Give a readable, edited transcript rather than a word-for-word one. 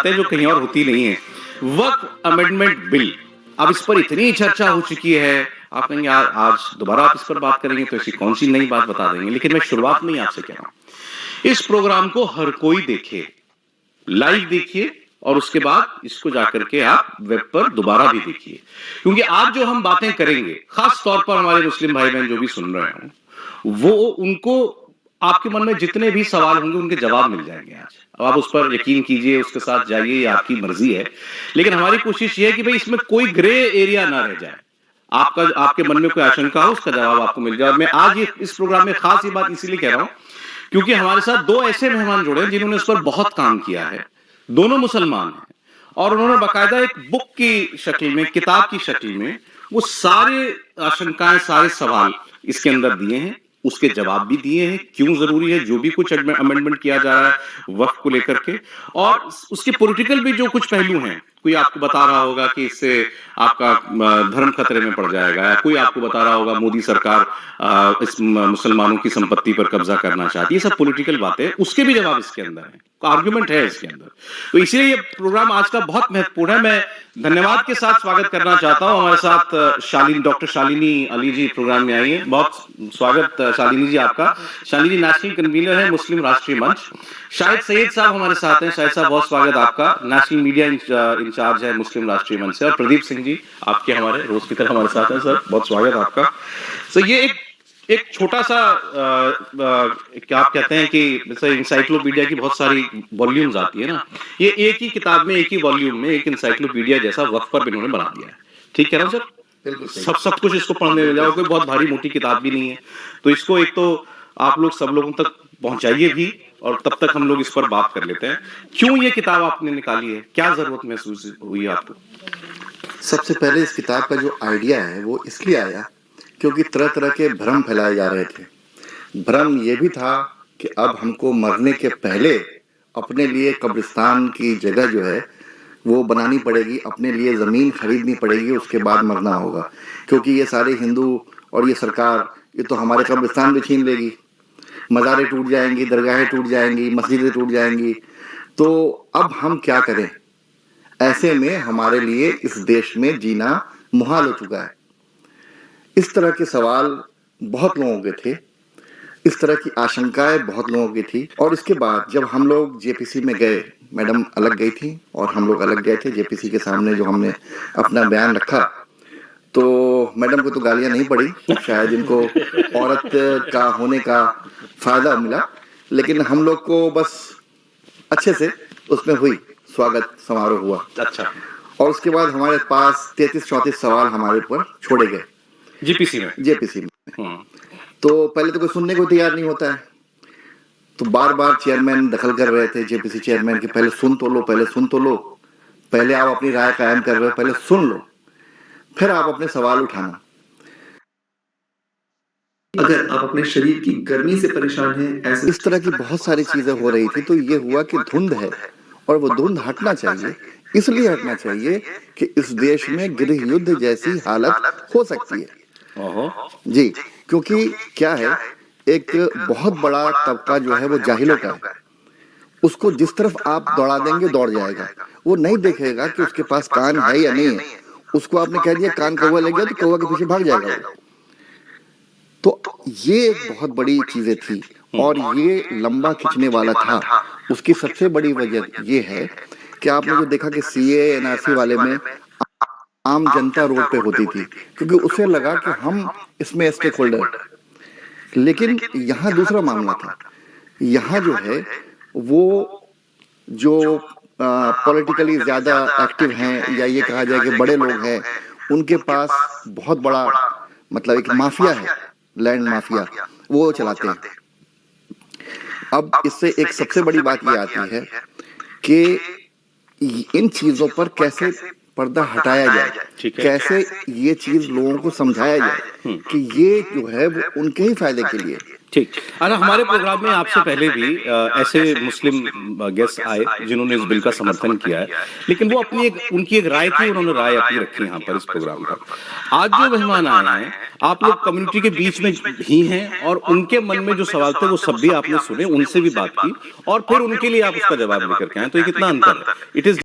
बातें जो कहीं और होती नहीं है। वक्फ अमेंडमेंट बिल, अब इस पर इतनी चर्चा हो चुकी है, आप कहेंगे यार आज दोबारा आप इस पर बात करेंगे तो ऐसी कौन सी नई बात बता देंगे, लेकिन मैं शुरुआत में ही आपसे कह रहा हूं, इस प्रोग्राम को हर कोई देखे, लाइव देखिए और उसके बाद इसको जाकर के आप वेब पर दोबारा भी देखिए, क्योंकि आज जो हम बातें करेंगे, खास तौर पर हमारे मुस्लिम भाई बहन जो भी सुन रहे हैं, वो उनको आपके मन में जितने भी सवाल होंगे उनके जवाब मिल जाएंगे आज। अब आप उस पर यकीन कीजिए, उसके साथ जाइए, ये आपकी मर्जी है, लेकिन हमारी कोशिश ये है कि भाई इसमें कोई ग्रे एरिया ना रह जाए। आपका आपके मन में कोई आशंका हो, उसका जवाब आपको मिल जाए। और मैं आज ये इस प्रोग्राम में खास ये बात इसीलिए कह रहा हूं क्योंकि हमारे साथ दो ऐसे मेहमान जुड़े हैं जिन्होंने इस पर बहुत काम किया है। दोनों मुसलमान हैं और उन्होंने बाकायदा एक बुक की शक्ल में, किताब की शक्ल में वो सारे आशंकाएं, सारे सवाल इसके अंदर दिए हैं, उसके जवाब भी दिए हैं, क्यों जरूरी है जो भी कुछ अमेंडमेंट किया जा रहा है वक्फ को लेकर के, और उसके पॉलिटिकल भी जो कुछ पहलू हैं। कोई आपको बता रहा होगा कि इससे आपका धर्म खतरे में पड़ जाएगा, या कोई आपको बता रहा होगा मोदी सरकार इस मुसलमानों की संपत्ति पर कब्जा करना चाहती है। ये सब पॉलिटिकल बातें, उसके भी जवाब इसके अंदर है, आर्गुमेंट है इसके अंदर। तो इसलिए ये प्रोग्राम आज का बहुत महत्वपूर्ण है। मैं धन्यवाद के साथ स्वागत करना चाहता हूं, हमारे साथ डॉक्टर शालिनी अली जी प्रोग्राम में आई है। बहुत स्वागत शालिनी जी आपका। शालिनी नेशनल कन्वीनर है मुस्लिम राष्ट्रीय मंच। शाहिद सईद साहब हमारे साथ हैं। शाहिद साहब बहुत स्वागत आपका, नेशनल मीडिया इंचार्ज है मुस्लिम राष्ट्रीय मंच से। और प्रदीप सिंह जी आपके हमारे रोज की तरह हमारे साथ हैं। सर बहुत स्वागत आपका। तो ये एक छोटा सा क्या आप कहते हैं कि जैसे इंसाइक्लोपीडिया की बहुत सारी वॉल्यूम्स आती है ना, ये एक ही किताब में, एक ही वॉल्यूम में एक इंसाइक्लोपीडिया जैसा वक्फ पर इन्होंने बना दिया है। ठीक कह रहा हूं सर? बिल्कुल सब कुछ इसको पढ़ने में जाओ, कोई बहुत भारी मोटी किताब भी नहीं है। तो इसको एक तो आप लोग सब लोगों तक पहुंचाइए भी, और तब तक हम लोग इस पर बात कर लेते हैं। क्यों ये किताब आपने निकाली है, क्या जरूरत महसूस हुई आपको? सबसे पहले इस किताब का जो आइडिया है वो इसलिए आया क्योंकि तरह तरह के भ्रम फैलाए जा रहे थे। भ्रम ये भी था कि अब हमको मरने के पहले अपने लिए कब्रिस्तान की जगह जो है वो बनानी पड़ेगी, अपने लिए ज़मीन खरीदनी पड़ेगी, उसके बाद मरना होगा, क्योंकि ये सारे हिंदू और ये सरकार ये तो हमारे कब्रिस्तान भी छीन लेगी, मज़ारें टूट जाएंगी, दरगाहें टूट जाएंगी, मस्जिदें टूट जाएंगी। तो अब हम क्या करें? ऐसे में हमारे लिए इस देश में जीना मुहाल हो चुका है। इस तरह के सवाल बहुत लोगों के थे, इस तरह की आशंकाएं बहुत लोगों की थी। और इसके बाद जब हम लोग जेपीसी में गए, मैडम अलग गई थी और हम लोग अलग गए थे जेपीसी के सामने, जो हमने अपना बयान रखा, तो मैडम को तो गालियां नहीं पड़ी, शायद इनको औरत का होने का फायदा मिला, लेकिन हम लोग को बस अच्छे से उसमें हुई, स्वागत समारोह हुआ। अच्छा। और उसके बाद हमारे पास 33-34 सवाल हमारे ऊपर छोड़े गए जेपीसी में। तो पहले तो कोई सुनने को तैयार नहीं होता है, तो बार बार चेयरमैन दखल कर रहे थे, जेपीसी चेयरमैन, कि पहले सुन तो लो, पहले आप अपनी राय कायम कर रहे हो, पहले सुन लो, फिर आप अपने सवाल उठाना। अगर आप अपने शरीर की गर्मी से परेशान हैं, ऐसे इस तरह की बहुत सारी चीजें हो रही थी। तो ये हुआ कि धुंध है और वो धुंध हटना चाहिए। इसलिए हटना चाहिए कि इस देश में गृह युद्ध जैसी हालत हो सकती है जी, क्योंकि क्या है, एक बहुत बड़ा तबका जो है वो जाहिलों का है, उसको जिस तरफ आप दौड़ा देंगे दौड़ जाएगा। वो नहीं देखेगा कि उसके पास कान है या नहीं है। उसको आपने कह दिया कान कौवा लग गया तो कौवा के पीछे भाग जाएगा वो। तो ये एक बहुत बड़ी चीजें थी और ये लंबा खिंचने वाला था। उसकी सबसे बड़ी वजह ये है कि आपने जो देखा कि सीए एनआरसी वाले में आम जनता रोड पे होती थी, क्योंकि उसे लगा कि हम इसमें स्टेक होल्डर। लेकिन यहाँ दूसरा मामला था। यहाँ जो है वो जो पॉलिटिकली ज्यादा एक्टिव हैं, या ये कहा जाए कि बड़े लोग हैं, उनके पास बहुत बड़ा मतलब एक माफिया है, लैंड माफिया, वो चलाते हैं। अब इससे एक सबसे बड़ी बात ये आती है कि इन चीजों पर कैसे पर्दा हटाया जाए, कैसे ये चीज लोगों को समझाया जाए कि ये जो है वो उनके ही फायदे के लिए, ठीक। अच्छा, हमारे प्रोग्राम में आपसे पहले भी ऐसे मुस्लिम गेस्ट आए जिन्होंने इस बिल का समर्थन किया है, लेकिन वो अपनी एक उनकी एक राय थी, उन्होंने राय अपनी रखी यहाँ पर इस प्रोग्राम पर। आज जो मेहमान आए हैं, आप लोग कम्युनिटी के बीच में ही हैं और उनके मन में जो सवाल थे वो सब भी आपने सुने, उनसे भी बात की और फिर उनके लिए आप उसका जवाब लेकर के आए, तो ये कितना अंतर है। It is